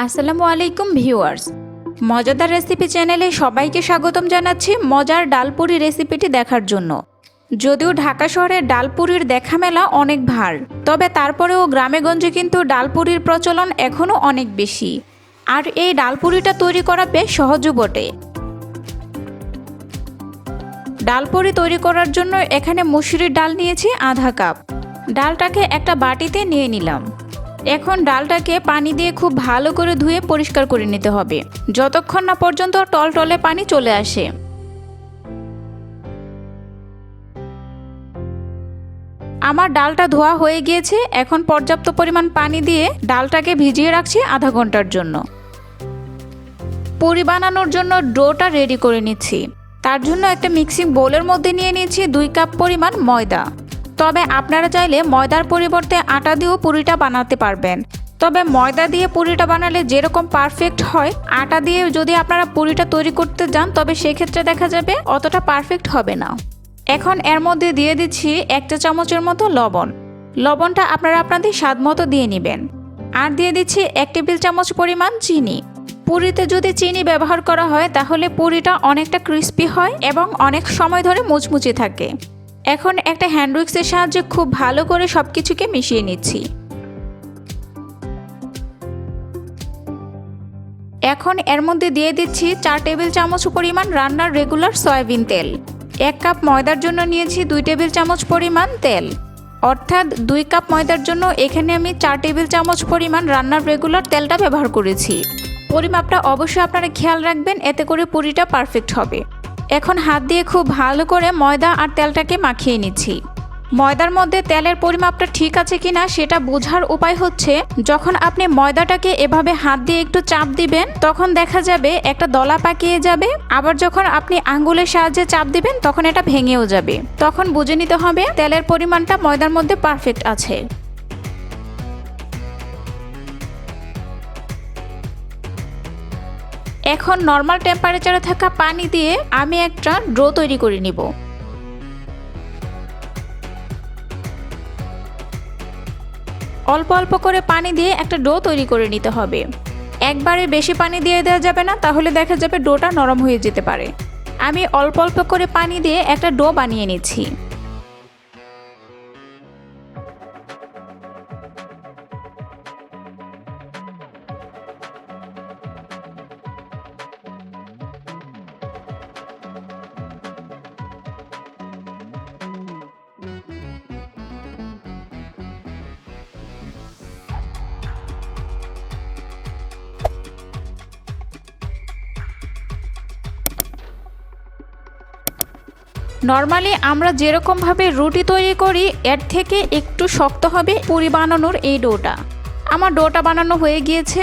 আসসালামু আলাইকুম ভিউয়ার্স, মজাদার রেসিপি চ্যানেলে সবাইকে স্বাগতম জানাচ্ছি মজার ডাল পুরি রেসিপিটি দেখার জন্য। যদিও ঢাকা শহরের ডাল পুরির দেখা মেলা অনেক ভার, তবে তারপরেও গ্রামেগঞ্জে কিন্তু ডাল পুরির প্রচলন এখনও অনেক বেশি। আর এই ডাল পুরিটা তৈরি করা বেশ সহজও বটে। ডাল পুরি তৈরি করার জন্য এখানে মসুরির ডাল নিয়েছি আধা কাপ। ডালটাকে একটা বাটিতে নিয়ে নিলাম। এখন ডালটাকে পানি দিয়ে খুব ভালো করে ধুয়ে পরিষ্কার করে নিতে হবে, যতক্ষণ না পর্যন্ত টলটলে পানি চলে আসে। আমার ডালটা ধোয়া হয়ে গিয়েছে। এখন পর্যাপ্ত পরিমাণ পানি দিয়ে ডালটাকে ভিজিয়ে রাখছি আধা ঘন্টার জন্য। পুরি বানানোর জন্য ডোটা রেডি করে নিচ্ছি। তার জন্য একটা মিক্সিং বোলের মধ্যে নিয়ে নিয়েছি 2 কাপ পরিমাণ ময়দা। তবে আপনারা চাইলে ময়দার পরিবর্তে আটা দিয়েও পুরিটা বানাতে পারবেন। তবে ময়দা দিয়ে পুরিটা বানালে যেরকম পারফেক্ট হয়, আটা দিয়ে যদি আপনারা পুরিটা তৈরি করতে যান তবে সেক্ষেত্রে দেখা যাবে অতটা পারফেক্ট হবে না। এখন এর মধ্যে দিয়ে দিচ্ছি 1 চা চামচের মতো লবণ। লবণটা আপনারা আপনাদের স্বাদ মতো দিয়ে নেবেন। আর দিয়ে দিচ্ছি 1 টেবিল চামচ পরিমাণ চিনি। পুরিতে যদি চিনি ব্যবহার করা হয় তাহলে পুরিটা অনেকটা ক্রিস্পি হয় এবং অনেক সময় ধরে মুচমুচে থাকে। এখন একটা হ্যান্ড উইক্সের সাহায্যে খুব ভালো করে সবকিছুকে মিশিয়ে নিচ্ছি। এখন এর মধ্যে দিয়ে দিচ্ছি 4 টেবিল চামচ পরিমাণ রান্নার রেগুলার সয়াবিন তেল। 1 কাপ ময়দার জন্য নিয়েছি 2 টেবিল চামচ পরিমাণ তেল, অর্থাৎ 2 কাপ ময়দার জন্য এখানে আমি 4 টেবিল চামচ পরিমাণ রান্নার রেগুলার তেলটা ব্যবহার করেছি। পরিমাপটা অবশ্যই আপনারা খেয়াল রাখবেন, এতে করে পুরিটা পারফেক্ট হবে। এখন হাত দিয়ে খুব ভালো করে ময়দা আর তেলটাকে মাখিয়ে নিচ্ছি। ময়দার মধ্যে তেলের পরিমাপটা ঠিক আছে কিনা সেটা বোঝার উপায় হচ্ছে, যখন আপনি ময়দাটাকে এভাবে হাত দিয়ে একটু চাপ দিবেন তখন দেখা যাবে একটা দলা পাকিয়ে যাবে। আবার যখন আপনি আঙ্গুলের সাহায্যে চাপ দিবেন তখন এটা ভেঙেও যাবে। তখন বুঝে নিতে হবে তেলের পরিমাণটা ময়দার মধ্যে পারফেক্ট আছে। এখন নর্মাল টেম্পারেচারে থাকা পানি দিয়ে আমি একটা ডো তৈরি করে নিব। অল্প অল্প করে পানি দিয়ে একটা ডো তৈরি করে নিতে হবে। একবারে বেশি পানি দিয়ে দেওয়া যাবে না, তাহলে দেখা যাবে ডোটা নরম হয়ে যেতে পারে। আমি অল্প অল্প করে পানি দিয়ে একটা ডো বানিয়ে নিচ্ছি। নর্মালি আমরা যেরকমভাবে রুটি তৈরি করি এর থেকে একটু শক্ত হবে পুরি বানানোর এই ডোটা। আমার ডোটা বানানো হয়ে গিয়েছে।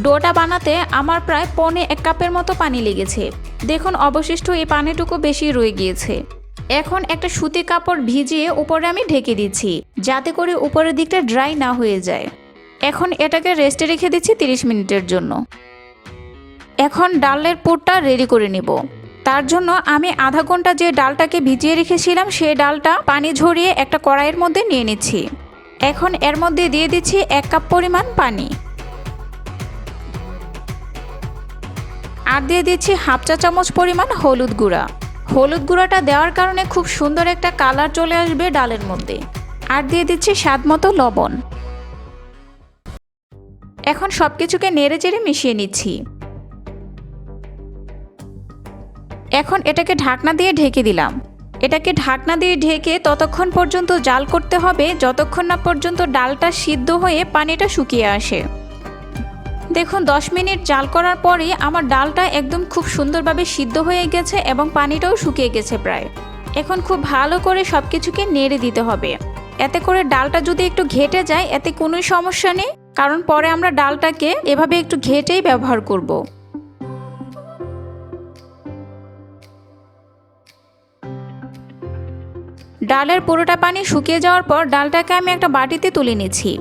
ডোটা বানাতে আমার প্রায় 1.25 কাপের মতো পানি লেগেছে। দেখুন অবশিষ্ট এই পানিটুকু বেশি রয়ে গিয়েছে। এখন একটা সুতি কাপড় ভিজিয়ে উপরে আমি ঢেকে দিচ্ছি, যাতে করে উপরের দিকটা ড্রাই না হয়ে যায়। এখন এটাকে রেস্টে রেখে দিচ্ছি 30 মিনিটের জন্য। এখন ডালের পুরটা রেডি করে নিব। তার জন্য আমি আধা ঘন্টা যে ডালটাকে ভিজিয়ে রেখেছিলাম সেই ডালটা পানি ঝরিয়ে একটা কড়াইয়ের মধ্যে নিয়ে নিচ্ছি। এখন এর মধ্যে দিয়ে দিচ্ছি 1 কাপ পরিমাণ পানি। আর দিয়ে দিচ্ছি হাফ চা চামচ পরিমাণ হলুদ গুঁড়া। হলুদ গুঁড়াটা দেওয়ার কারণে খুব সুন্দর একটা কালার চলে আসবে ডালের মধ্যে। আর দিয়ে দিচ্ছি স্বাদ মতো লবণ। এখন সবকিছুকে নেড়ে চেড়ে মিশিয়ে নিচ্ছি। এখন এটাকে ঢাকনা দিয়ে ঢেকে দিলাম। এটাকে ঢাকনা দিয়ে ঢেকে ততক্ষণ পর্যন্ত জাল করতে হবে যতক্ষণ না পর্যন্ত ডালটা সিদ্ধ হয়ে পানিটা শুকিয়ে আসে। দেখুন 10 মিনিট জাল করার পরে আমার ডালটা একদম খুব সুন্দরভাবে সিদ্ধ হয়ে গেছে এবং পানিটাও শুকিয়ে গেছে প্রায়। এখন খুব ভালো করে সব কিছুকে নেড়ে দিতে হবে। এতে করে ডালটা যদি একটু ঘেটে যায় এতে কোনো সমস্যা নেই, কারণ পরে আমরা ডালটাকে এভাবে একটু ঘেটেই ব্যবহার করব। ডালের পুরোটা পানি শুকিয়ে যাওয়ার পর ডালটাকে আমি একটা বাটিতে তুলে নিচ্ছি।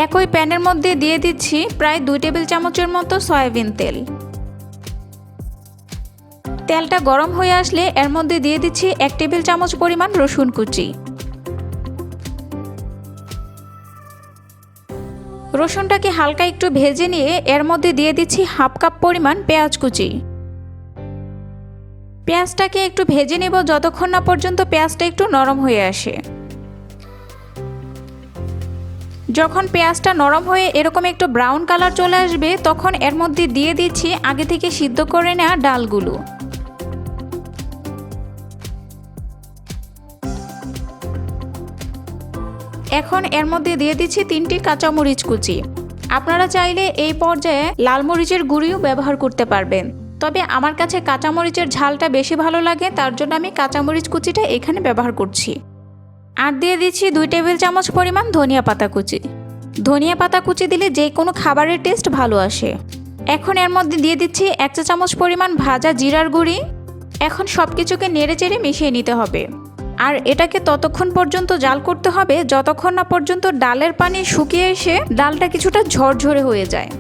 একই প্যানের মধ্যে দিয়ে দিচ্ছি প্রায় 2 টেবিল চামচের মতো সয়াবিন তেল। তেলটা গরম হয়ে আসলে এর মধ্যে দিয়ে দিচ্ছি 1 টেবিল চামচ পরিমাণ রসুন কুচি। রসুনটাকে হালকা একটু ভেজে নিয়ে এর মধ্যে দিয়ে দিচ্ছি হাফ কাপ পরিমাণ পেঁয়াজ কুচি। পেঁয়াজটাকে একটু ভেজে নেব যতক্ষণ না পর্যন্ত পেঁয়াজটা একটু নরম হয়ে আসে। যখন পেঁয়াজটা নরম হয়ে এরকম একটু ব্রাউন কালার চলে আসবে তখন এর মধ্যে দিয়ে দিচ্ছি আগে থেকে সিদ্ধ করে নেওয়া ডালগুলো। এখন এর মধ্যে দিয়ে দিচ্ছি 3টি কাঁচামরিচ কুচি। আপনারা চাইলে এই পর্যায়ে লাল মরিচের গুঁড়িও ব্যবহার করতে পারবেন, তবে আমার কাছে কাঁচামরিচের ঝালটা বেশি ভালো লাগে, তার জন্য আমি কাঁচামরিচ কুচিটা এখানে ব্যবহার করছি। আর দিয়ে দিচ্ছি 2 টেবিল চামচ পরিমাণ ধনিয়া পাতা কুচি। ধনিয়া পাতা কুচি দিলে যে কোনো খাবারের টেস্ট ভালো আসে। এখন এর মধ্যে দিয়ে দিচ্ছি 1 চা চামচ পরিমাণ ভাজা জিরার গুঁড়ি। এখন সব কিছুকে নেড়ে চেড়ে মিশিয়ে নিতে হবে। আর এটাকে ততক্ষণ পর্যন্ত জাল করতে হবে যতক্ষণ না পর্যন্ত ডালের পানি শুকিয়ে এসে ডালটা কিছুটা ঝরঝরে হয়ে যায়।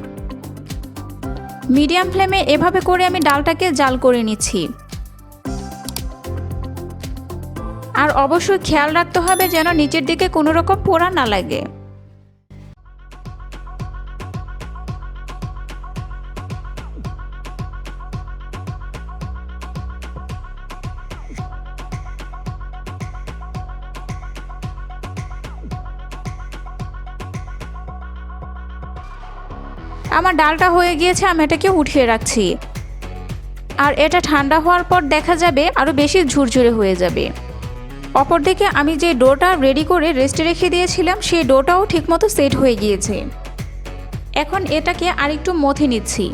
মিডিয়াম ফ্লেমে এভাবে করে আমি ডালটাকে জাল করে নিচ্ছি। আর অবশ্যই খেয়াল রাখতে হবে যেন নিচের দিকে কোনো রকম পোড়া না লাগে। আমার ডালটা হয়ে গিয়েছে, আমি এটাকে উঠিয়ে রাখছি। আর এটা ঠান্ডা হওয়ার পর দেখা যাবে আরও বেশি ঝুরঝুরে হয়ে যাবে। অপরদিকে আমি যে ডোটা রেডি করে রেস্টে রেখে দিয়েছিলাম সেই ডোটাও ঠিকমতো সেট হয়ে গিয়েছে। এখন এটাকে আরেকটু মথে নিচ্ছি।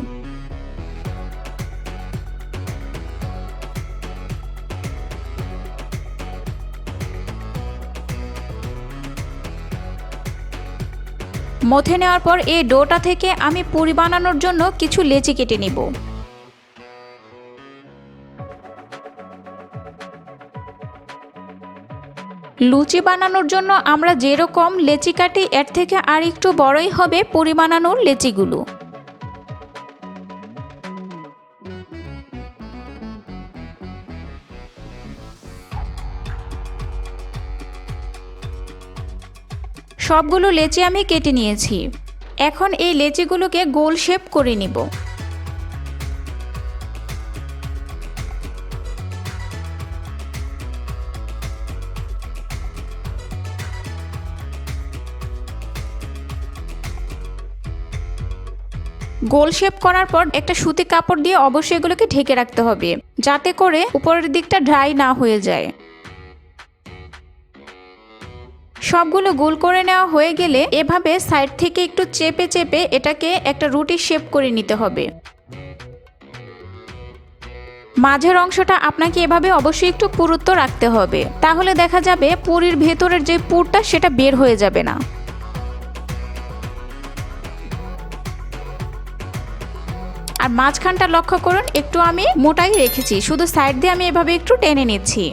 মথে নেওয়ার পর এই ডোটা থেকে আমি পুরি বানানোর জন্য কিছু লেচি কেটে নিব। লুচি বানানোর জন্য আমরা যেরকম লেচি কাটি এর থেকে আর একটু বড়ই হবে পুরি বানানোর লেচিগুলো। সবগুলো লেচি আমি কেটে নিয়েছি। এখন এই লেচিগুলোকে গোল শেপ করে নিব। গোল শেপ করার পর একটা সুতি কাপড় দিয়ে অবশ্যই এগুলোকে ঢেকে রাখতে হবে যাতে করে উপরের দিকটা ড্রাই না হয়ে যায়। সবগুলো গোল করে নেওয়া হয়ে গেলে এভাবে সাইড থেকে একটু চেপে চেপে এটাকে একটা রুটি শেপ করে নিতে হবে। মাঝের অংশটা আপনাকে এভাবে অবশ্যই একটু পুরুত্ব রাখতে হবে, তাহলে দেখা যাবে পুরির ভেতরের যে পুরটা সেটা বের হয়ে যাবে না। আর মাঝখানটা লক্ষ্য করুন একটু আমি মোটাই রেখেছি, শুধু সাইড দিয়ে আমি এভাবে একটু টেনে নিচ্ছি।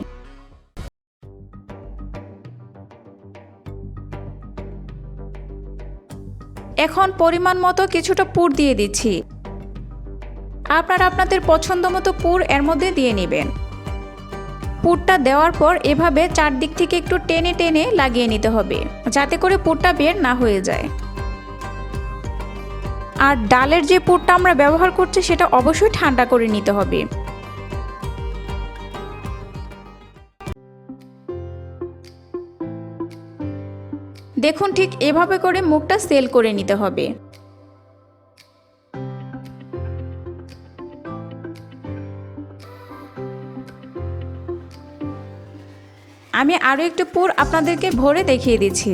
এখন পরিমাণ মতো কিছুটা পুর দিয়ে দিচ্ছি। আপনারা আপনাদের পছন্দ মতো পুর এর মধ্যে দিয়ে নেবেন। পুরটা দেওয়ার পর এভাবে চারদিক থেকে একটু টেনে টেনে লাগিয়ে নিতে হবে যাতে করে পুরটা বের না হয়ে যায়। আর ডালের যে পুরটা আমরা ব্যবহার করছি সেটা অবশ্যই ঠান্ডা করে নিতে হবে। দেখুন ঠিক এভাবে করে মুখটা সেল করে নিতে হবে। আমি আরো একটু পুর আপনাদেরকে ভরে দেখিয়ে দিচ্ছি।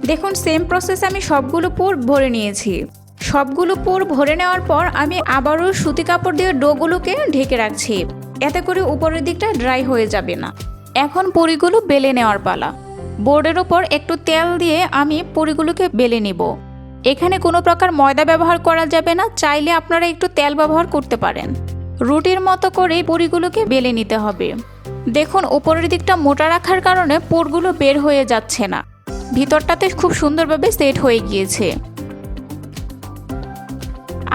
দেখুন সেম প্রসেস আমি সবগুলো পুর ভরে নিয়েছি। সবগুলো পুর ভরে নেওয়ার পর আমি আবারও সুতি কাপড় দিয়ে ডোগুলোকে ঢেকে রাখছি, এতে করে উপরের দিকটা ড্রাই হয়ে যাবে না। এখন পুরিগুলো বেলে নেওয়ার পালা। বোর্ডের ওপর একটু তেল দিয়ে আমি পুরিগুলোকে বেলে নিব। এখানে কোনো প্রকার ময়দা ব্যবহার করা যাবে না, চাইলে আপনারা একটু তেল ব্যবহার করতে পারেন। রুটির মতো করে পুরিগুলোকে বেলে নিতে হবে। দেখুন উপরের দিকটা মোটা রাখার কারণে পুরগুলো বের হয়ে যাচ্ছে না, ভিতরটাতে খুব সুন্দরভাবে সেট হয়ে গিয়েছে।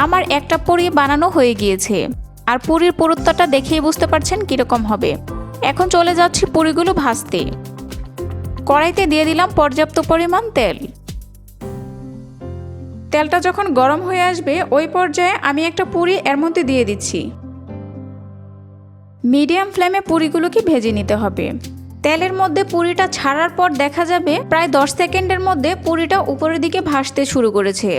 আমার একটা পুরি বানানো হয়ে গিয়েছে, আর পুরির পুরুত্বটা দেখেই বুঝতে পারছেন কিরকম হবে। এখন চলে যাচ্ছি পুরিগুলো ভাজতে। কড়াইতে দিয়ে দিলাম পর্যাপ্ত পরিমাণ তেল। তেলটা যখন গরম হয়ে আসবে ওই পর্যায়ে আমি একটা পুরি এর মধ্যে দিয়ে দিচ্ছি। মিডিয়াম ফ্লেমে পুরিগুলোকে ভেজে নিতে হবে। তেলের মধ্যে পুরিটা ছাড়ার পর দেখা যাবে প্রায় 10 সেকেন্ডের মধ্যে পুরিটা উপরের দিকে ভাসতে শুরু করেছে।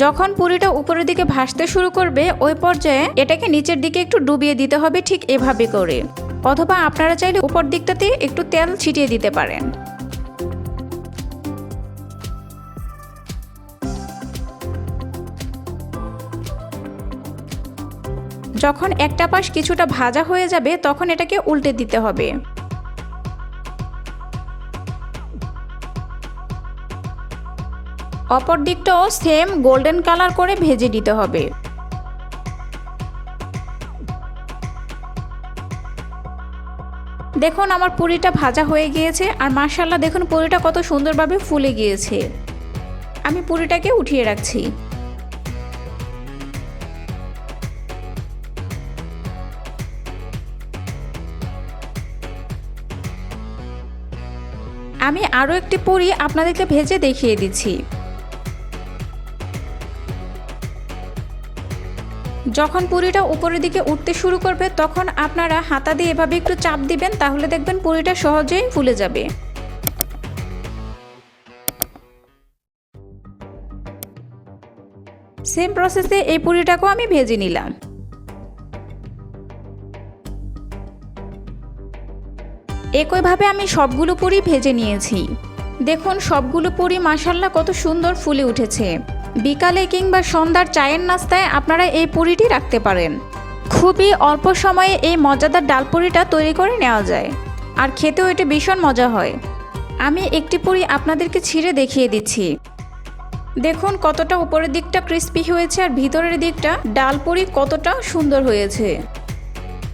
যখন পুরিটা উপরের দিকে ভাসতে শুরু করবে ওই পর্যায়ে এটাকে নিচের দিকে একটু ডুবিয়ে দিতে হবে, ঠিক এভাবে করে, অথবা আপনারা চাইলে উপর দিকটাতে একটু তেল ছিটিয়ে দিতে পারেন। যখন একটা পাশ কিছুটা ভাজা হয়ে যাবে তখন এটাকে উল্টে দিতে হবে। অপর দিকটাও সেম গোল্ডেন কালার করে ভেজে দিতে হবে। দেখুন আমার পুরিটা ভাজা হয়ে গিয়েছে আর মাশাআল্লাহ দেখুন পুরিটা কত সুন্দরভাবে ফুলে গিয়েছে। আমি পুরিটাকে উঠিয়ে রাখছি। আমি আরও একটি পুরি আপনাদেরকে ভেজে দেখিয়ে দিচ্ছি। যখন পুরিটা উপরের দিকে উঠতে শুরু করবে তখন আপনারা হাতা দিয়ে এভাবে একটু চাপ দিবেন, তাহলে দেখবেন পুরিটা সহজেই ফুলে যাবে। সেম প্রসেসে এই পুরিটাকেও আমি ভেজে নিলাম। একইভাবে আমি সবগুলো পুরি ভেজে নিয়েছি। দেখুন সবগুলো পুরি মাশাআল্লাহ কত সুন্দর ফুলে উঠেছে। বিকালে কিংবা সন্ধ্যার চায়ের নাস্তায় আপনারা এই পুরিটি রাখতে পারেন। খুবই অল্প সময়ে এই মজাদার ডাল পুরিটা তৈরি করে নেওয়া যায়, আর খেতেও এটা ভীষণ মজা হয়। আমি একটি পুরি আপনাদেরকে ছিঁড়ে দেখিয়ে দিচ্ছি। দেখুন কতটা উপরের দিকটা ক্রিস্পি হয়েছে আর ভিতরের দিকটা ডাল পুরি কতটা সুন্দর হয়েছে।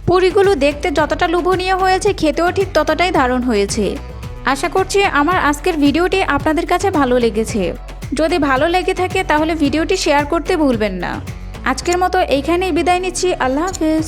পুরিগুলো দেখতে যতটা লোভনীয় হয়েছে খেতেও ঠিক ততটাই দারুণ হয়েছে। আশা করছি আমার আজকের ভিডিওটি আপনাদের কাছে ভালো লেগেছে। যদি ভালো লেগে থাকে তাহলে ভিডিওটি শেয়ার করতে ভুলবেন না। আজকের মতো এইখানেই বিদায় নিচ্ছি। আল্লাহ হাফেজ।